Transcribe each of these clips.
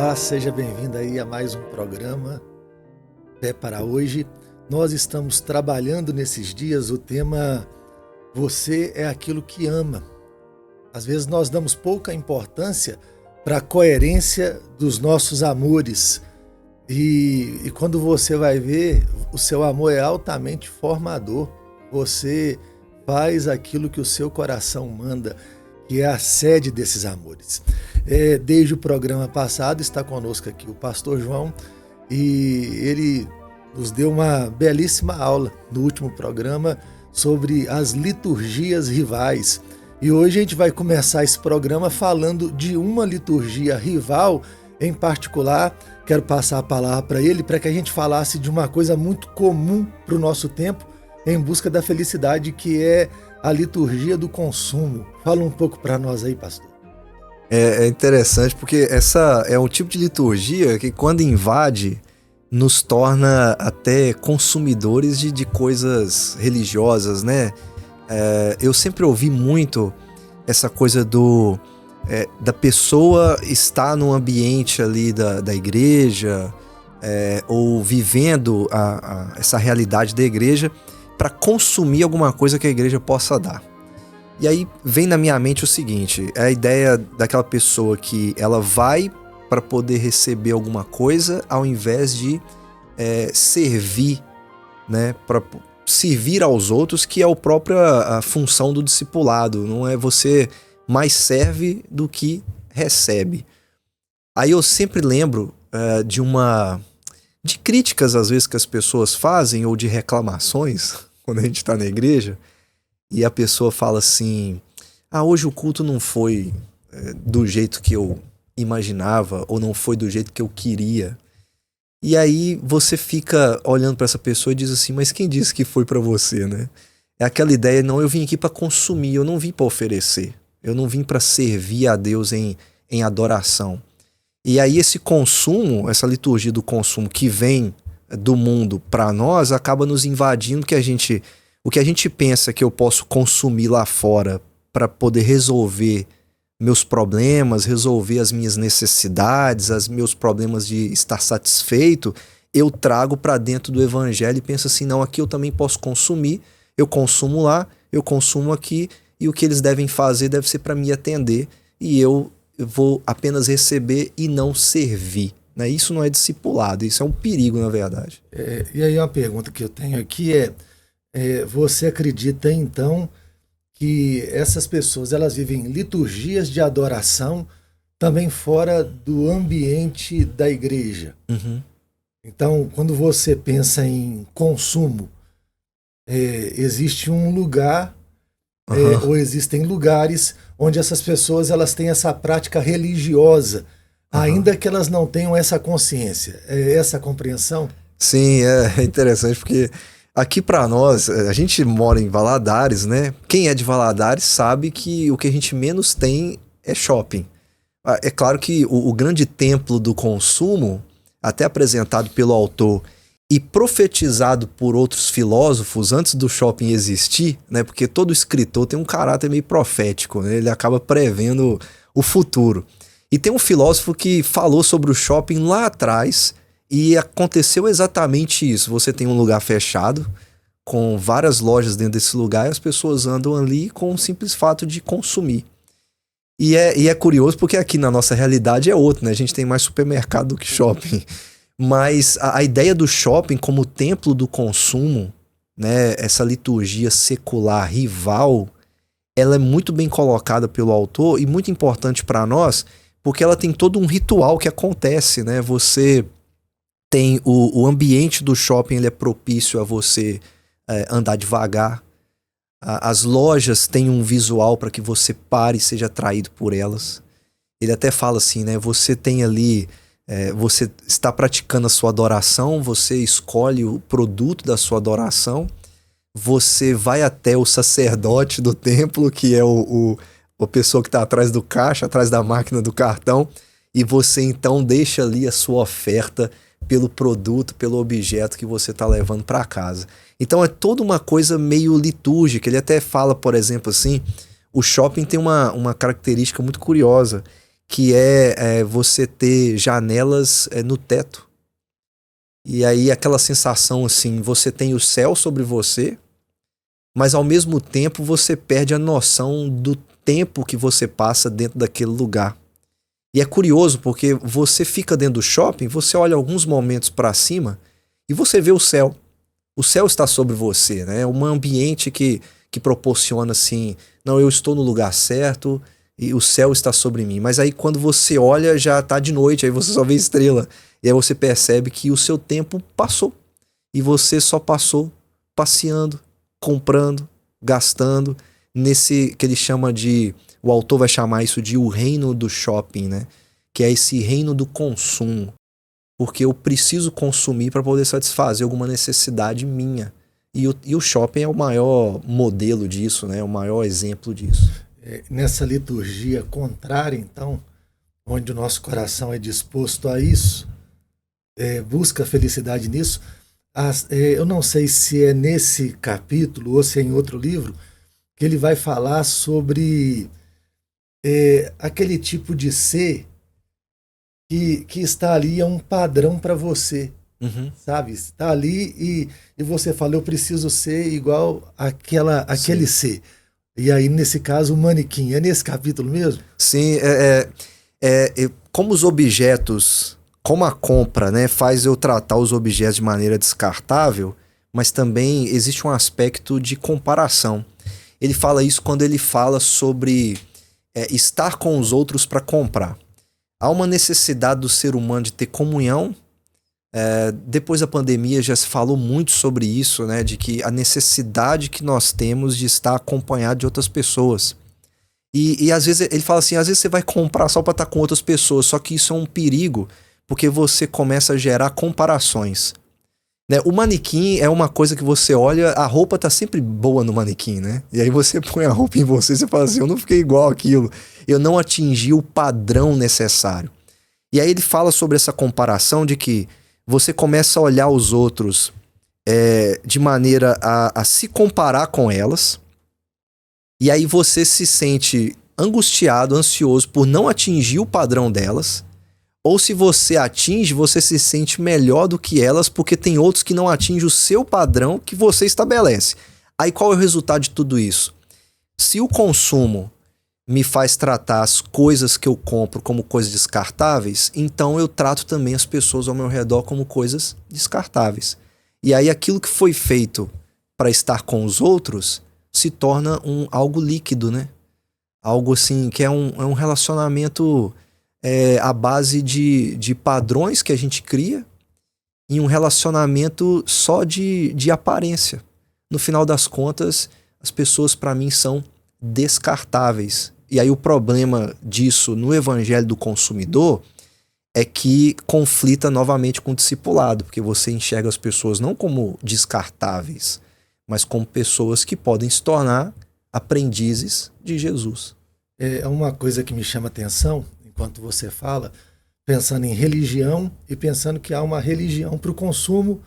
Olá, seja bem-vindo aí a mais um programa Fé para Hoje. Nós estamos trabalhando nesses dias o tema Você é aquilo que ama. Às vezes nós damos pouca importância para a coerência dos nossos amores e quando você vai ver, o seu amor é altamente formador. Você faz aquilo que o seu coração manda, que é a sede desses amores. Desde o programa passado está conosco aqui o pastor João e ele nos deu uma belíssima aula no último programa sobre as liturgias rivais. E hoje a gente vai começar esse programa falando de uma liturgia rival em particular. Quero passar a palavra para ele para que a gente falasse de uma coisa muito comum para o nosso tempo em busca da felicidade, que é a liturgia do consumo. Fala um pouco para nós aí, pastor. É interessante porque essa é um tipo de liturgia que, quando invade, nos torna até consumidores de coisas religiosas, né? Eu sempre ouvi muito essa coisa da pessoa estar no ambiente ali da igreja, ou vivendo essa realidade da igreja para consumir alguma coisa que a igreja possa dar. E aí vem na minha mente o seguinte: é a ideia daquela pessoa que ela vai para poder receber alguma coisa ao invés de servir, né? Para servir aos outros, que é a própria função do discipulado. Não é você mais serve do que recebe. Aí eu sempre lembro de críticas às vezes que as pessoas fazem, ou de reclamações quando a gente está na igreja. E a pessoa fala assim: hoje o culto não foi do jeito que eu imaginava, ou não foi do jeito que eu queria. E aí você fica olhando para essa pessoa e diz assim: mas quem disse que foi para você, né? É aquela ideia: não, eu vim aqui para consumir, eu não vim para oferecer, eu não vim para servir a Deus em adoração. E aí esse consumo, essa liturgia do consumo que vem do mundo para nós, acaba nos invadindo, o que a gente pensa que eu posso consumir lá fora para poder resolver meus problemas, resolver as minhas necessidades, os meus problemas de estar satisfeito, eu trago para dentro do evangelho e penso assim: não, aqui eu também posso consumir, eu consumo lá, eu consumo aqui, e o que eles devem fazer deve ser para me atender, e eu vou apenas receber e não servir. Né? Isso não é discipulado, isso é um perigo, na verdade. E aí uma pergunta que eu tenho aqui você acredita então que essas pessoas elas vivem liturgias de adoração também fora do ambiente da igreja? Uhum. Então, quando você pensa em consumo, existe um lugar ou existem lugares onde essas pessoas elas têm essa prática religiosa, ainda que elas não tenham essa consciência, essa compreensão? Sim, é interessante porque aqui para nós, a gente mora em Valadares, né? Quem é de Valadares sabe que o que a gente menos tem é shopping. É claro que o grande templo do consumo, até apresentado pelo autor e profetizado por outros filósofos antes do shopping existir, né? Porque todo escritor tem um caráter meio profético, né? Ele acaba prevendo o futuro. E tem um filósofo que falou sobre o shopping lá atrás, e aconteceu exatamente isso. Você tem um lugar fechado, com várias lojas dentro desse lugar, e as pessoas andam ali com o simples fato de consumir. E é curioso porque aqui na nossa realidade é outra, né? A gente tem mais supermercado do que shopping. Mas a ideia do shopping como templo do consumo, né? Essa liturgia secular rival, ela é muito bem colocada pelo autor e muito importante para nós, porque ela tem todo um ritual que acontece, né? Você tem o ambiente do shopping, ele é propício a você andar devagar. As lojas têm um visual para que você pare e seja atraído por elas. Ele até fala assim, né? Você tem ali, você está praticando a sua adoração, você escolhe o produto da sua adoração, você vai até o sacerdote do templo, que é a pessoa que está atrás do caixa, atrás da máquina do cartão, e você então deixa ali a sua oferta pelo produto, pelo objeto que você está levando para casa. Então é toda uma coisa meio litúrgica. Ele até fala, por exemplo, assim, o shopping tem uma característica muito curiosa, que é você ter janelas no teto. E aí aquela sensação assim, você tem o céu sobre você, mas ao mesmo tempo você perde a noção do tempo que você passa dentro daquele lugar. E é curioso porque você fica dentro do shopping, você olha alguns momentos para cima e você vê o céu. O céu está sobre você, né? É um ambiente que proporciona assim, não, eu estou no lugar certo e o céu está sobre mim. Mas aí quando você olha já está de noite, aí você só vê estrela. E aí você percebe que o seu tempo passou. E você só passou passeando, comprando, gastando, nesse que ele chama de... O autor vai chamar isso de o reino do shopping, né? Que é esse reino do consumo. Porque eu preciso consumir para poder satisfazer alguma necessidade minha. E o shopping é o maior modelo disso, né? O maior exemplo disso. Nessa liturgia contrária, então, onde o nosso coração é disposto a isso, busca felicidade nisso. Eu não sei se é nesse capítulo ou se é em outro livro que ele vai falar sobre aquele tipo de ser que está ali, é um padrão para você, sabe? Está ali e você fala, eu preciso ser igual aquele ser. E aí, nesse caso, o manequim. É nesse capítulo mesmo? Sim, como os objetos, como a compra, né, faz eu tratar os objetos de maneira descartável, mas também existe um aspecto de comparação. Ele fala isso quando ele fala sobre estar com os outros para comprar. Há uma necessidade do ser humano de ter comunhão. Depois da pandemia já se falou muito sobre isso, né? De que a necessidade que nós temos de estar acompanhado de outras pessoas. E às vezes ele fala assim, às vezes você vai comprar só para estar com outras pessoas, só que isso é um perigo, porque você começa a gerar comparações. Né? O manequim é uma coisa que você olha, a roupa tá sempre boa no manequim, né? E aí você põe a roupa em você e você fala assim, eu não fiquei igual aquilo, eu não atingi o padrão necessário. E aí ele fala sobre essa comparação de que você começa a olhar os outros de maneira a se comparar com elas, e aí você se sente angustiado, ansioso por não atingir o padrão delas, ou se você atinge, você se sente melhor do que elas porque tem outros que não atingem o seu padrão que você estabelece. Aí qual é o resultado de tudo isso? Se o consumo me faz tratar as coisas que eu compro como coisas descartáveis, então eu trato também as pessoas ao meu redor como coisas descartáveis. E aí aquilo que foi feito para estar com os outros se torna algo líquido, né? Algo assim que é um relacionamento à base de padrões que a gente cria em um relacionamento só de aparência. No final das contas, as pessoas para mim são descartáveis. E aí o problema disso no evangelho do consumidor é que conflita novamente com o discipulado, porque você enxerga as pessoas não como descartáveis, mas como pessoas que podem se tornar aprendizes de Jesus. É uma coisa que me chama atenção, enquanto você fala, pensando em religião e pensando que há uma religião para o consumo,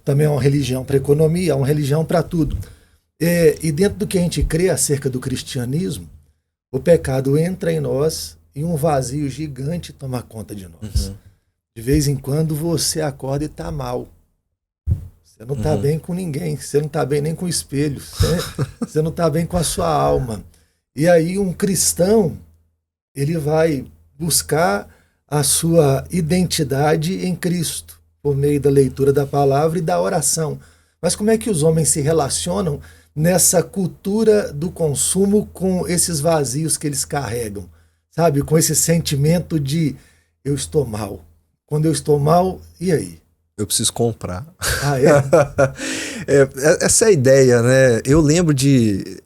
também há uma religião para a economia, há uma religião para tudo. E dentro do que a gente crê acerca do cristianismo, o pecado entra em nós e um vazio gigante toma conta de nós. De vez em quando você acorda e está mal. Você não está bem com ninguém, você não está bem nem com o espelho, você não está bem com a sua alma. E aí um cristão, ele vai buscar a sua identidade em Cristo, por meio da leitura da palavra e da oração. Mas como é que os homens se relacionam nessa cultura do consumo com esses vazios que eles carregam? Sabe, com esse sentimento de eu estou mal. Quando eu estou mal, e aí? Eu preciso comprar. Ah, é? Essa é a ideia, né? Eu lembro de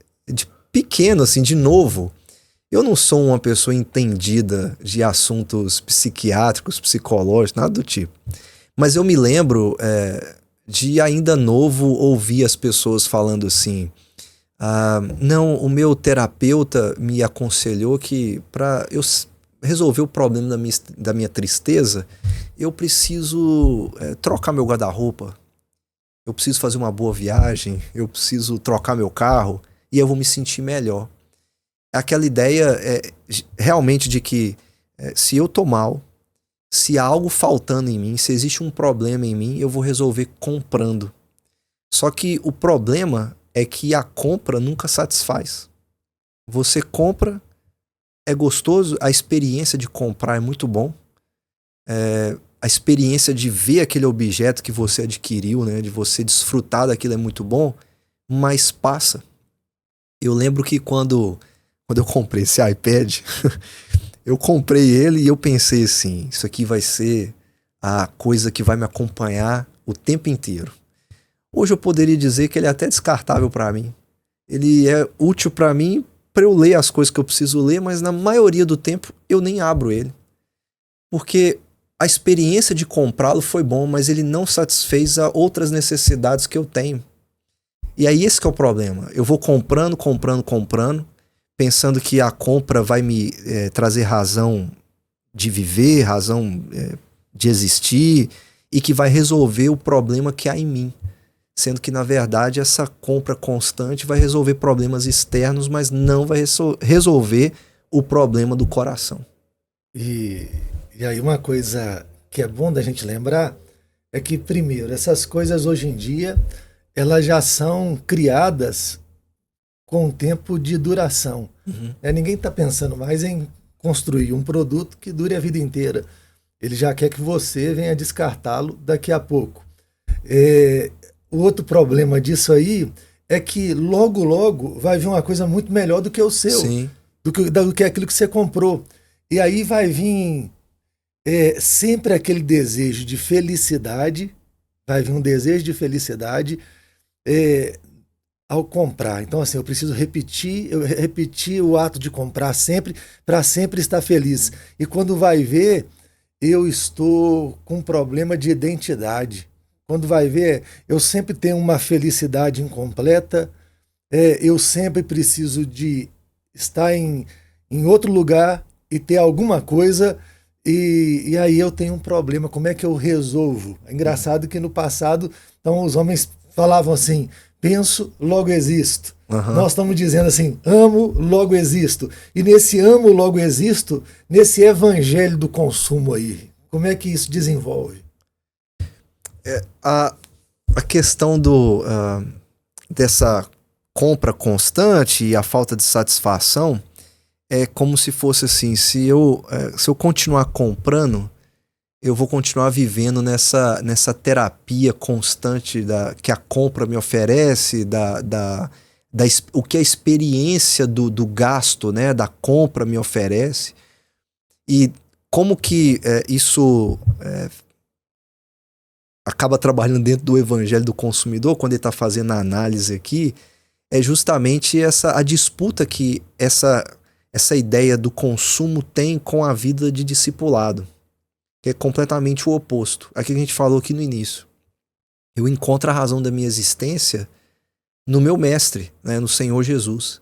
pequeno, assim, de novo. Eu não sou uma pessoa entendida de assuntos psiquiátricos, psicológicos, nada do tipo. Mas eu me lembro de ainda novo ouvir as pessoas falando assim, não, o meu terapeuta me aconselhou que para eu resolver o problema da minha tristeza, eu preciso trocar meu guarda-roupa, eu preciso fazer uma boa viagem, eu preciso trocar meu carro e eu vou me sentir melhor. Aquela ideia realmente de que Se eu tô mal, se há algo faltando em mim, se existe um problema em mim, eu vou resolver comprando. Só que o problema é que a compra nunca satisfaz. Você compra, é gostoso, a experiência de comprar é muito bom. A experiência de ver aquele objeto que você adquiriu, né, de você desfrutar daquilo é muito bom, mas passa. Eu lembro que quando eu comprei esse iPad, eu comprei ele e eu pensei assim, isso aqui vai ser a coisa que vai me acompanhar o tempo inteiro. Hoje eu poderia dizer que ele é até descartável para mim. Ele é útil para mim para eu ler as coisas que eu preciso ler, mas na maioria do tempo eu nem abro ele. Porque a experiência de comprá-lo foi bom, mas ele não satisfez a outras necessidades que eu tenho. E aí esse que é o problema. Eu vou comprando, pensando que a compra vai me trazer razão de viver, razão de existir, e que vai resolver o problema que há em mim. Sendo que, na verdade, essa compra constante vai resolver problemas externos, mas não vai resolver o problema do coração. E aí uma coisa que é bom da gente lembrar é que, primeiro, essas coisas hoje em dia, elas já são criadas com tempo de duração. Uhum. Ninguém está pensando mais em construir um produto que dure a vida inteira. Ele já quer que você venha descartá-lo daqui a pouco. O outro problema disso aí é que logo, logo vai vir uma coisa muito melhor do que o seu. Sim. Do que aquilo que você comprou. E aí vai vir sempre aquele desejo de felicidade, vai vir um desejo de felicidade ao comprar. Então, assim, eu preciso repetir o ato de comprar sempre, para sempre estar feliz. E quando vai ver, eu estou com um problema de identidade. Quando vai ver, eu sempre tenho uma felicidade incompleta, eu sempre preciso de estar em outro lugar e ter alguma coisa, e aí eu tenho um problema. Como é que eu resolvo? É engraçado que no passado, então, os homens falavam assim, penso, logo existo. Uhum. Nós estamos dizendo assim, amo, logo existo. E nesse amo, logo existo, nesse evangelho do consumo aí, como é que isso desenvolve? A questão dessa compra constante e a falta de satisfação é como se fosse assim, se eu continuar comprando, eu vou continuar vivendo nessa terapia constante que a compra me oferece, o que a experiência do gasto, né, da compra me oferece, e como que isso acaba trabalhando dentro do evangelho do consumidor, quando ele está fazendo a análise aqui, é justamente a disputa que essa ideia do consumo tem com a vida de discipulado, que é completamente o oposto. Aquilo que a gente falou aqui no início. Eu encontro a razão da minha existência no meu mestre, né, no Senhor Jesus.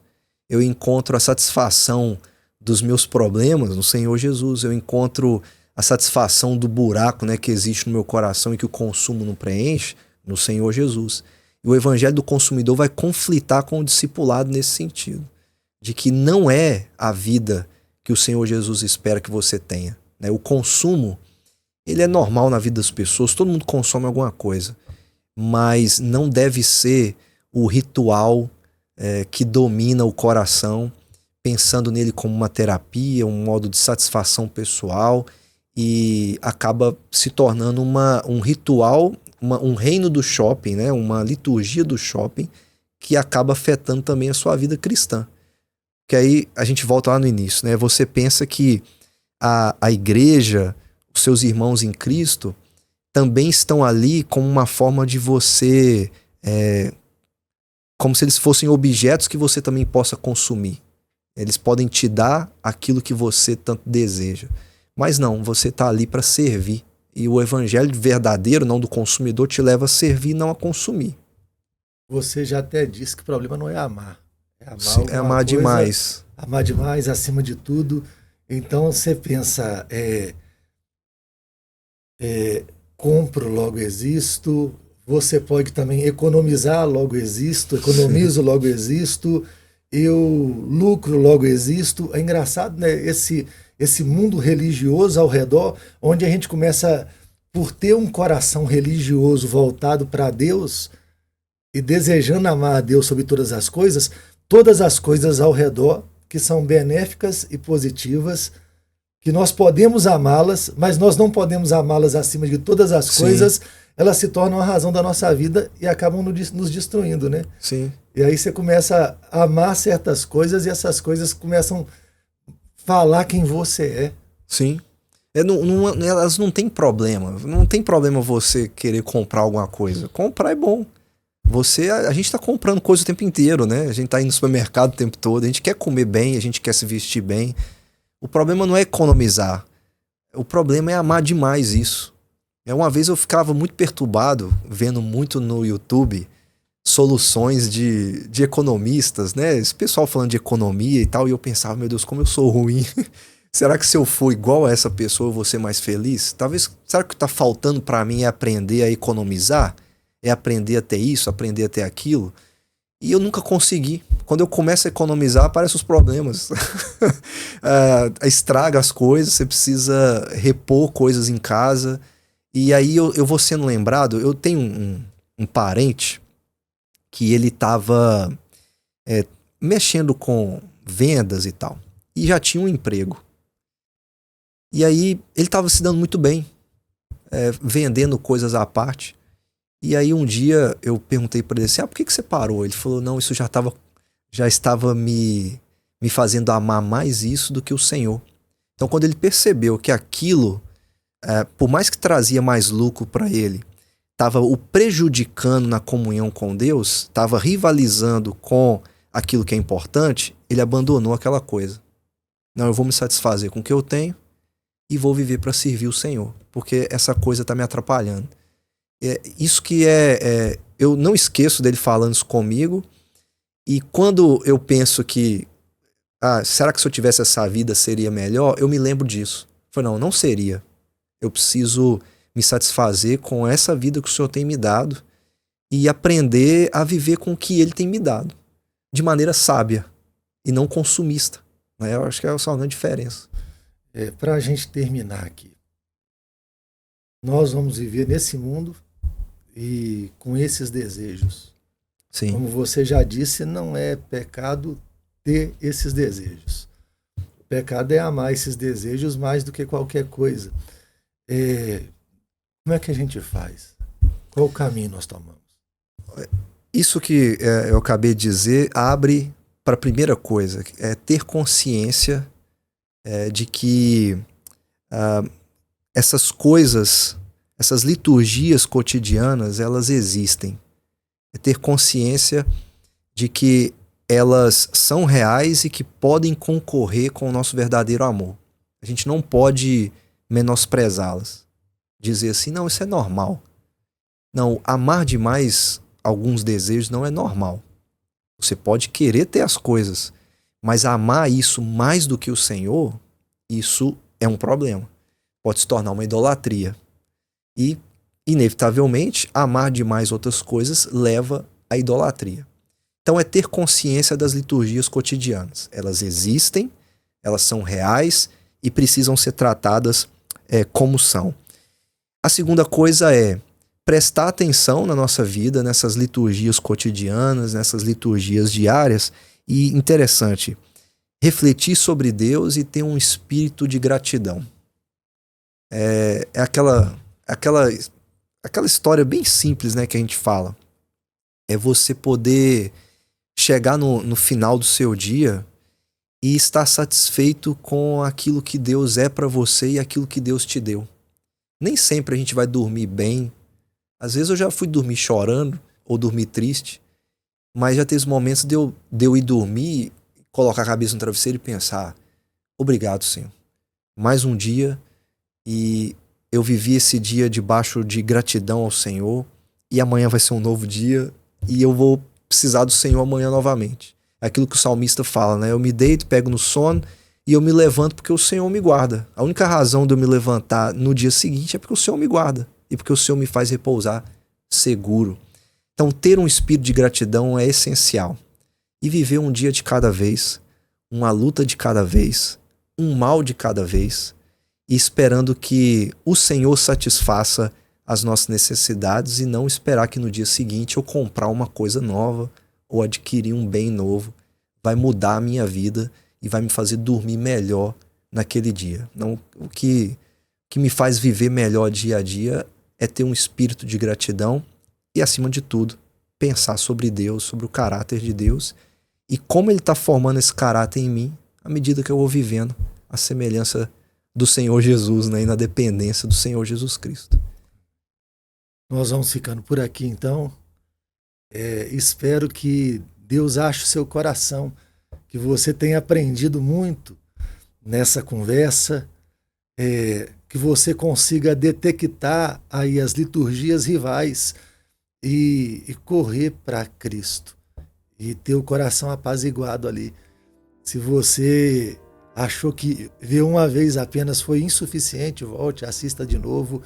Eu encontro a satisfação dos meus problemas no Senhor Jesus. Eu encontro a satisfação do buraco, né, que existe no meu coração e que o consumo não preenche no Senhor Jesus. E o evangelho do consumidor vai conflitar com o discipulado nesse sentido, de que não é a vida que o Senhor Jesus espera que você tenha, né? O consumo, ele é normal na vida das pessoas, todo mundo consome alguma coisa, mas não deve ser o ritual que domina o coração, pensando nele como uma terapia, um modo de satisfação pessoal, e acaba se tornando um ritual, um reino do shopping, né? Uma liturgia do shopping, que acaba afetando também a sua vida cristã. Que aí a gente volta lá no início, né? Você pensa que a igreja, os seus irmãos em Cristo, também estão ali como uma forma de você, como se eles fossem objetos que você também possa consumir. Eles podem te dar aquilo que você tanto deseja. Mas não, você está ali para servir. E o evangelho verdadeiro, não do consumidor, te leva a servir, não a consumir. Você já até disse que o problema não é amar. Sim, é amar demais. Amar demais, acima de tudo. Então você pensa, compro, logo existo. Você pode também economizar, logo existo. Economizo, logo existo. Eu lucro, logo existo. É engraçado, né? esse mundo religioso ao redor, onde a gente começa, por ter um coração religioso voltado para Deus e desejando amar a Deus sobre todas as coisas ao redor que são benéficas e positivas, que nós podemos amá-las, mas nós não podemos amá-las acima de todas as coisas, elas se tornam a razão da nossa vida e acabam nos destruindo, né? Sim. E aí você começa a amar certas coisas e essas coisas começam a falar quem você é. Sim. Elas não têm problema. Não tem problema você querer comprar alguma coisa. Comprar é bom. A gente tá comprando coisa o tempo inteiro, né? A gente tá indo no supermercado o tempo todo, a gente quer comer bem, a gente quer se vestir bem. O problema não é economizar. O problema é amar demais isso. Uma vez eu ficava muito perturbado, vendo muito no YouTube soluções de economistas, né? Esse pessoal falando de economia e tal, e eu pensava, meu Deus, como eu sou ruim. Será que se eu for igual a essa pessoa eu vou ser mais feliz? Será que o que tá faltando para mim é aprender a economizar? É aprender a ter isso, aprender a ter aquilo? E eu nunca consegui. Quando eu começo a economizar, aparecem os problemas. Estraga as coisas, você precisa repor coisas em casa. E aí eu vou sendo lembrado, eu tenho um parente que ele estava mexendo com vendas e tal. E já tinha um emprego. E aí ele estava se dando muito bem, vendendo coisas à parte. E aí um dia eu perguntei para ele assim, por que você parou? Ele falou, não, isso já estava me fazendo amar mais isso do que o Senhor. Então quando ele percebeu que aquilo, por mais que trazia mais lucro para ele, estava o prejudicando na comunhão com Deus, estava rivalizando com aquilo que é importante, ele abandonou aquela coisa. Não, eu vou me satisfazer com o que eu tenho e vou viver para servir o Senhor, porque essa coisa está me atrapalhando. Isso que eu não esqueço dele falando isso comigo, e quando eu penso que será que se eu tivesse essa vida seria melhor, eu me lembro disso. Eu falei, não seria. Eu preciso me satisfazer com essa vida que o Senhor tem me dado e aprender a viver com o que Ele tem me dado, de maneira sábia e não consumista. Eu acho que é só uma diferença. Para a gente terminar aqui, nós vamos viver nesse mundo e com esses desejos. Sim. Como você já disse, não é pecado ter esses desejos. O pecado é amar esses desejos mais do que qualquer coisa. Como é que a gente faz? Qual o caminho nós tomamos? Isso que eu acabei de dizer abre para a primeira coisa, é ter consciência de que essas coisas, essas liturgias cotidianas, elas existem. É ter consciência de que elas são reais e que podem concorrer com o nosso verdadeiro amor. A gente não pode menosprezá-las. Dizer assim, não, isso é normal. Não, amar demais alguns desejos não é normal. Você pode querer ter as coisas, mas amar isso mais do que o Senhor, isso é um problema. Pode se tornar uma idolatria. E, inevitavelmente, amar demais outras coisas leva à idolatria. Então é ter consciência das liturgias cotidianas. Elas existem, elas são reais e precisam ser tratadas como são. A segunda coisa é prestar atenção na nossa vida, nessas liturgias cotidianas, nessas liturgias diárias. E interessante, refletir sobre Deus e ter um espírito de gratidão. É aquela história bem simples, né, que a gente fala. É você poder chegar no final do seu dia e estar satisfeito com aquilo que Deus é para você e aquilo que Deus te deu. Nem sempre a gente vai dormir bem. Às vezes eu já fui dormir chorando ou dormir triste, mas já teve momentos de eu ir dormir, colocar a cabeça no travesseiro e pensar, obrigado, Senhor. Mais um dia e eu vivi esse dia debaixo de gratidão ao Senhor e amanhã vai ser um novo dia e eu vou precisar do Senhor amanhã novamente. É aquilo que o salmista fala, né? Eu me deito, pego no sono e eu me levanto porque o Senhor me guarda. A única razão de eu me levantar no dia seguinte é porque o Senhor me guarda e porque o Senhor me faz repousar seguro. Então ter um espírito de gratidão é essencial. E viver um dia de cada vez, uma luta de cada vez, um mal de cada vez e esperando que o Senhor satisfaça as nossas necessidades e não esperar que no dia seguinte eu comprar uma coisa nova ou adquirir um bem novo vai mudar a minha vida e vai me fazer dormir melhor naquele dia. Não, o que me faz viver melhor dia a dia é ter um espírito de gratidão e, acima de tudo, pensar sobre Deus, sobre o caráter de Deus e como Ele está formando esse caráter em mim à medida que eu vou vivendo a semelhança do Senhor Jesus, né, e na dependência do Senhor Jesus Cristo. Nós vamos ficando por aqui, então. Espero que Deus ache o seu coração, que você tenha aprendido muito nessa conversa, que você consiga detectar aí as liturgias rivais e correr para Cristo e ter o coração apaziguado ali. Se você achou que ver uma vez apenas foi insuficiente, volte, assista de novo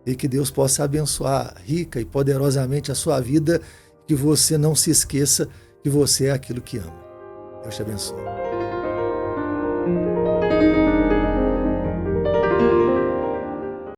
e que Deus possa abençoar rica e poderosamente a sua vida, que você não se esqueça que você é aquilo que ama. Deus te abençoe.